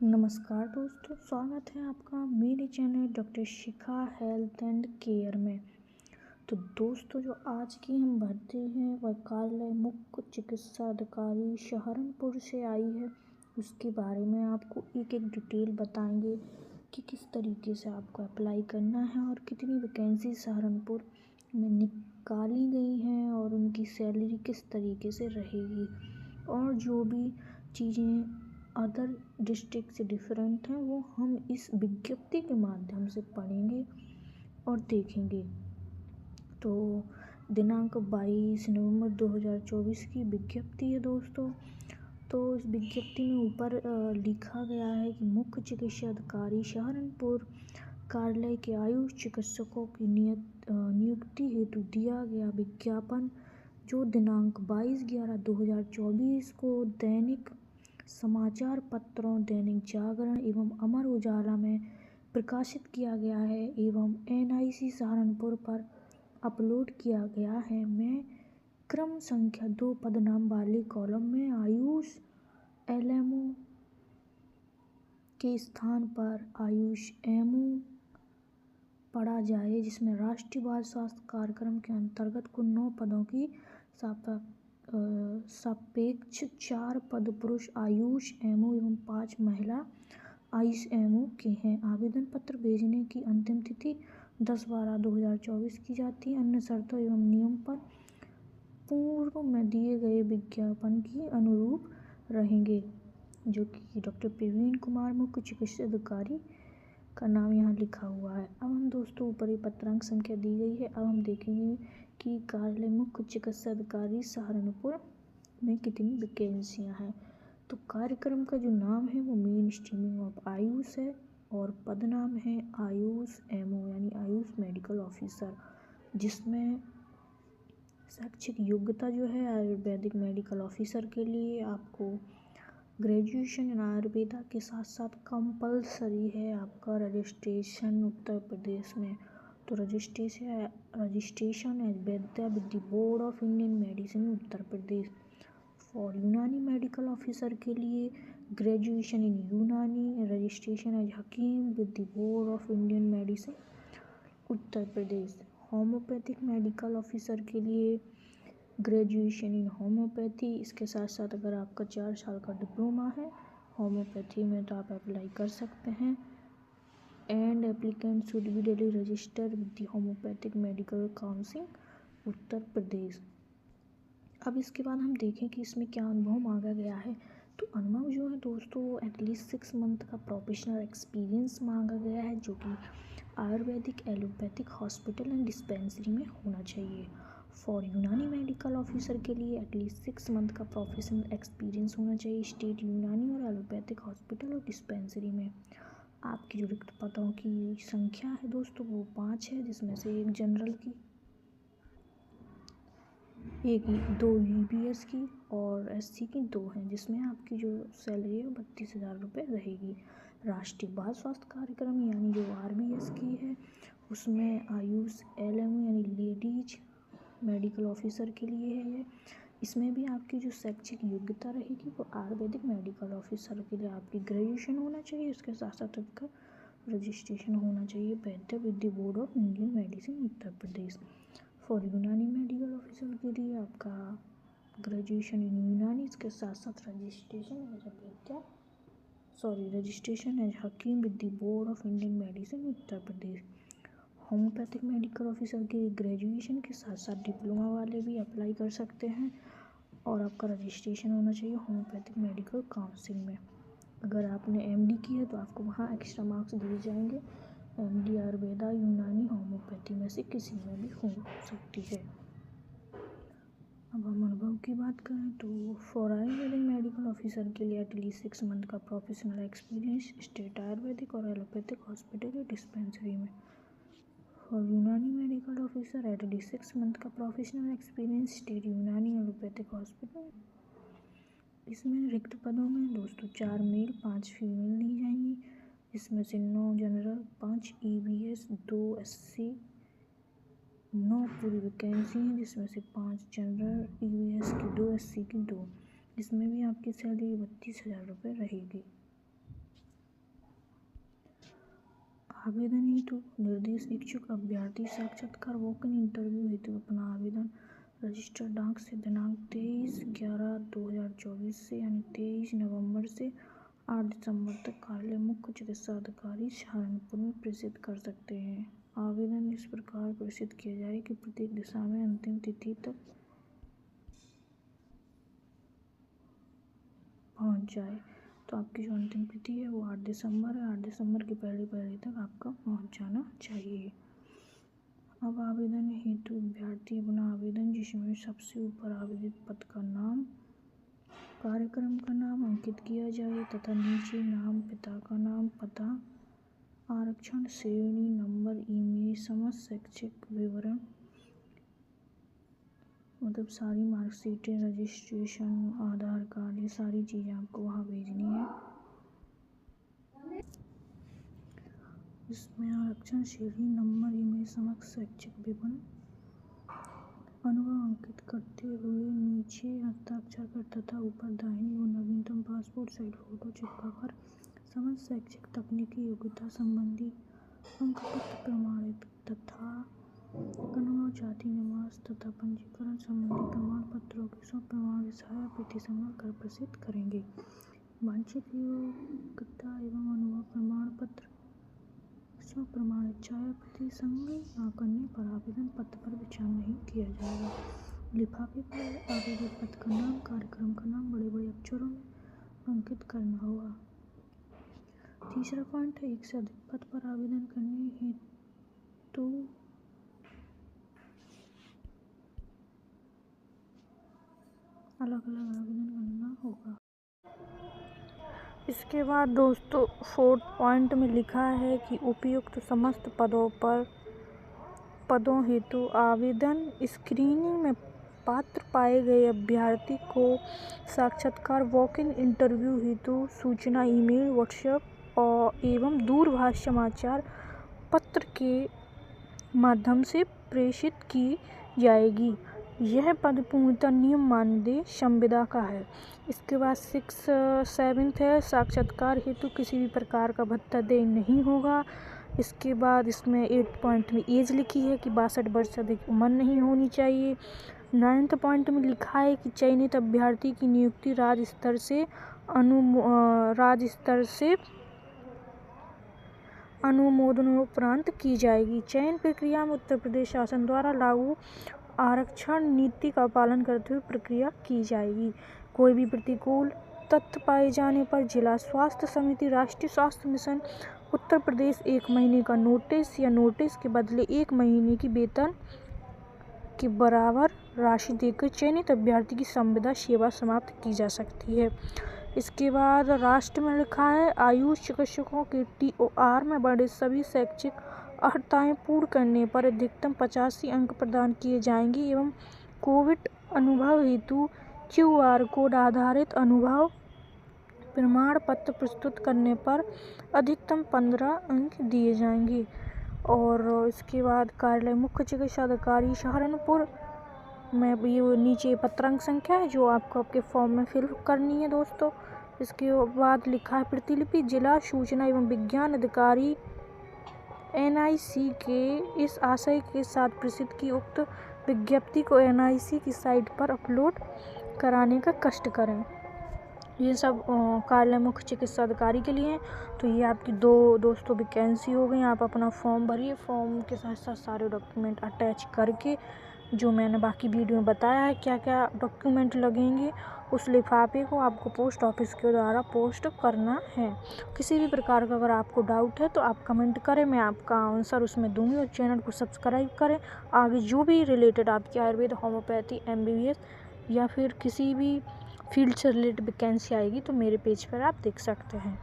नमस्कार दोस्तों, स्वागत है आपका मेरे channel doctor Shikha health and care में। तो दोस्तों, जो आज की हम भर्ती हैं वह कार्यालय मुख्य चिकित्सा अधिकारी सहारनपुर से आई है। उसके बारे में आपको एक एक डिटेल बताएंगे कि किस तरीके से आपको अप्लाई करना है और कितनी वैकेंसी सहारनपुर में निकाली गई हैं और उनकी सैलरी किस तरीके से रहेगी, और जो भी चीज़ें अदर डिस्ट्रिक्ट से डिफरेंट हैं वो हम इस विज्ञप्ति के माध्यम से पढ़ेंगे और देखेंगे। तो दिनांक 22 नवंबर 2024 की विज्ञप्ति है दोस्तों। तो इस विज्ञप्ति में ऊपर लिखा गया है कि मुख्य चिकित्सा अधिकारी सहारनपुर कार्यालय के आयुष चिकित्सकों की नियुक्ति हेतु दिया गया विज्ञापन, जो दिनांक 22/11/2024 को दैनिक समाचार पत्रों दैनिक जागरण एवं अमर उजाला में प्रकाशित किया गया है एवं NIC सहारनपुर पर अपलोड किया गया है। मैं क्रम संख्या 2 पदनाम वाले कॉलम में आयुष LMO के स्थान पर आयुष MO पढ़ा जाए, जिसमें राष्ट्रीय बाल स्वास्थ्य कार्यक्रम के अंतर्गत कुल 9 पदों की सापेक्ष 4 पद पुरुष आयुष MO एवं 5 महिला आयुष MO के हैं। आवेदन पत्र भेजने की अंतिम तिथि 10/12/2024 की जाती है। अन्य शर्तों एवं नियम पर पूर्व में दिए गए विज्ञापन की अनुरूप रहेंगे, जो कि डॉक्टर प्रवीण कुमार मुख्य चिकित्सा अधिकारी का नाम यहाँ लिखा हुआ है। अब हम दोस्तों ऊपर ही पत्रांक संख्या दी गई है। अब हम देखेंगे कि कार्यालय मुख्य चिकित्सा अधिकारी सहारनपुर में कितनी वैकेंसियाँ हैं। तो कार्यक्रम का जो नाम है वो मेन स्ट्रीमिंग ऑफ आयुष है और पद नाम है आयुष MO यानी आयुष मेडिकल ऑफिसर, जिसमें शैक्षिक योग्यता जो है आयुर्वेदिक मेडिकल ऑफिसर के लिए आपको ग्रेजुएशन इन आयुर्वेदा के साथ साथ कंपलसरी है आपका रजिस्ट्रेशन उत्तर प्रदेश में। तो registration as vaidya with the board of Indian medicine Uttar Pradesh. For Unani medical officer के लिए graduation in Unani, registration as hakim with the board of Indian medicine Uttar Pradesh. Homeopathic medical officer के लिए ग्रेजुएशन इन होम्योपैथी, इसके साथ साथ अगर आपका 4 साल का डिप्लोमा है होम्योपैथी में तो आप अप्लाई कर सकते हैं। And applicant should be duly registered with the homoeopathic medical council Uttar Pradesh. अब इसके बाद हम देखें कि इसमें क्या अनुभव मांगा गया है। तो अनुभव जो है दोस्तों एटलीस्ट 6 मंथ का प्रोफेशनल एक्सपीरियंस मांगा गया है, जो कि Ayurvedic allopathic hospital and dispensary में होना चाहिए। फॉर यूनानी मेडिकल ऑफिसर के लिए एटलीस्ट 6 मंथ का प्रोफेशनल एक्सपीरियंस होना चाहिए स्टेट यूनानी और एलोपैथिक हॉस्पिटल और डिस्पेंसरी में। आपकी जो रिक्त पदों की संख्या है दोस्तों वो 5 है, जिसमें से एक जनरल की, एक 2 EBS की और SC की 2 हैं, जिसमें आपकी जो सैलरी है 32,000 रुपये रहेगी। राष्ट्रीय बाल स्वास्थ्य कार्यक्रम यानी जो RBS की है उसमें आयुष LMO यानी लेडीज मेडिकल ऑफिसर के लिए है ये। इसमें भी आपकी जो शैक्षिक योग्यता रहेगी वो आयुर्वेदिक मेडिकल ऑफिसर के लिए आपकी ग्रेजुएशन होना चाहिए, इसके साथ साथ आपका रजिस्ट्रेशन होना चाहिए vaidya with the board of Indian medicine Uttar Pradesh. For Unani medical officer के लिए आपका ग्रेजुएशन इन यूनानी, इसके साथ साथ registration as hakim with the board of Indian medicine Uttar Pradesh. Homeopathic medical officer की ग्रेजुएशन के साथ साथ डिप्लोमा वाले भी अप्लाई कर सकते हैं और आपका रजिस्ट्रेशन होना चाहिए होम्योपैथिक मेडिकल काउंसिल में। अगर आपने MD की है तो आपको वहाँ एक्स्ट्रा मार्क्स दिए जाएंगे। MD आयुर्वेदा यूनानी होम्योपैथी में से किसी में भी हो सकती है। अब हम अनुभव की बात करें तो फॉर आयुर्वेदिक मेडिकल ऑफिसर के लिए एटलीस्ट 6 मंथ का प्रोफेशनल एक्सपीरियंस स्टेट आयुर्वेदिक और एलोपैथिक हॉस्पिटल या डिस्पेंसरी में। For Unani medical officer at least 6 month का प्रोफेशनल एक्सपीरियंस स्टेट यूनानी एलोपैथिक हॉस्पिटल। इसमें रिक्त पदों में दोस्तों 4 मेल 5 फीमेल ली जाएंगी, इसमें से 9 जनरल, 5 EBS, 2 SC, 9 पूरी वैकेंसी हैं, जिसमें से 5 जनरल EBS की, 2 SC की, 2। इसमें भी आपकी सैलरी 32,000 रुपये रहेगी। आवेदन हेतु निर्देश इच्छुक अभ्यर्थी साक्षात्कार वॉक इन इंटरव्यू हेतु अपना आवेदन रजिस्टर डाक से दिनांक 23/11/2024 से यानी 23 नवंबर से 8 दिसंबर तक कार्यालय मुख्य चिकित्सा अधिकारी सहारनपुर में प्रेषित कर सकते हैं। आवेदन इस प्रकार प्रेषित किया जाए कि प्रत्येक दिशा में अंतिम तिथि तक पहुंच जाए। तो आपकी जो अंतिम तिथि है वो 8 दिसंबर है। 8 दिसंबर के पहले तक आपका पहुंच जाना चाहिए। अब आवेदन हेतु अभ्यर्थी अपना आवेदन, जिसमें सबसे ऊपर आवेदित पद का नाम, कार्यक्रम का नाम अंकित किया जाए तथा नीचे नाम, पिता का नाम, पता, आरक्षण श्रेणी, नंबर, ईमेल, समस्त शैक्षिक विवरण, मतलब सारी मार्कशीटें, रजिस्ट्रेशन, आधार कार्ड, ये सारी चीज़ें आपको वहाँ भेजनी है। इसमें आरक्षण श्रेणी, नंबर, ईमेल, समस्त शैक्षिक विवरण, अनुभव अंकित करते हुए नीचे हस्ताक्षर कर तथा ऊपर दाहिनी ओर नवीनतम पासपोर्ट साइज फोटो चिपकाकर समस्त शैक्षिक तकनीकी योग्यता संबंधी अंक पत्र प्रमाणित तथा अनुभव, जाति, निवास तथा पंजीकरण संबंधी प्रमाण पत्रों के स्व प्रमाणित सहायक प्रति संग्रह कर प्रसिद्ध करेंगे। वांछित योग्यता एवं अनुभव प्रमाण पत्र स्व प्रमाणित छाया प्रति संग्रह न करने पर आवेदन पत्र पर विचार नहीं किया जाएगा। लिफाफे पर आवेदित पद का नाम, कार्यक्रम का नाम बड़े अक्षरों में अंकित करना होगा। तीसरा पॉइंट है, एक से अधिक पद पर आवेदन करने हेतु अलग अलग आवेदन करना होगा। इसके बाद दोस्तों 4th पॉइंट में लिखा है कि उपयुक्त समस्त पदों हेतु आवेदन स्क्रीनिंग में पात्र पाए गए अभ्यर्थी को साक्षात्कार वॉक इन इंटरव्यू हेतु सूचना ईमेल, व्हाट्सएप एवं दूरभाष समाचार पत्र के माध्यम से प्रेषित की जाएगी। यह पद पूर्णतः नियम मानदेय संविदा का है। इसके बाद 7th है, साक्षात्कार हेतु किसी भी प्रकार का भत्ता देय नहीं होगा। इसके बाद इसमें 8th पॉइंट में एज लिखी है कि 62 वर्ष से अधिक उम्र नहीं होनी चाहिए। 9th पॉइंट में लिखा है कि चयनित अभ्यर्थी की नियुक्ति राज्य स्तर से अनुमोदनोपरांत की जाएगी। चयन प्रक्रिया में उत्तर प्रदेश शासन द्वारा लागू आरक्षण नीति का पालन करते हुए प्रक्रिया की जाएगी। कोई भी प्रतिकूल तथ्य पाए जाने पर जिला स्वास्थ्य समिति, राष्ट्रीय स्वास्थ्य मिशन उत्तर प्रदेश 1 महीने का नोटिस या नोटिस के बदले 1 महीने की वेतन के बराबर राशि देकर चयनित अभ्यर्थी की संविदा सेवा समाप्त की जा सकती है। इसके बाद राष्ट्र में लिखा है, आयुष चिकित्सकों के TOR में बड़े सभी शैक्षिक अर्हताएं पूर्ण करने पर अधिकतम 85 अंक प्रदान किए जाएंगे एवं कोविड अनुभव हेतु QR कोड आधारित अनुभव प्रमाण पत्र प्रस्तुत करने पर अधिकतम 15 अंक दिए जाएंगे। और इसके बाद कार्यालय मुख्य चिकित्सा अधिकारी सहारनपुर में ये नीचे पत्रांक संख्या है जो आपको आपके फॉर्म में फिल करनी है दोस्तों। इसके बाद लिखा है, प्रतिलिपि जिला सूचना एवं विज्ञान अधिकारी NIC के इस आशय के साथ प्रसिद्ध की उक्त विज्ञप्ति को NIC की साइट पर अपलोड कराने का कष्ट करें। ये सब कार्यालय मुख्य चिकित्सा अधिकारी के लिए हैं। तो ये आपकी दोस्तों वैकेंसी हो गई। आप अपना फॉर्म भरिए, फॉर्म के साथ साथ सारे डॉक्यूमेंट अटैच करके जो मैंने बाकी वीडियो में बताया है क्या क्या डॉक्यूमेंट लगेंगे, उस लिफाफे को आपको पोस्ट ऑफिस के द्वारा पोस्ट करना है। किसी भी प्रकार का अगर आपको डाउट है तो आप कमेंट करें, मैं आपका आंसर उसमें दूंगी। और चैनल को सब्सक्राइब करें। आगे जो भी रिलेटेड आपकी आयुर्वेद, होम्योपैथी, MBBS या फिर किसी भी फील्ड से रिलेटेड वैकेंसी आएगी तो मेरे पेज पर आप देख सकते हैं।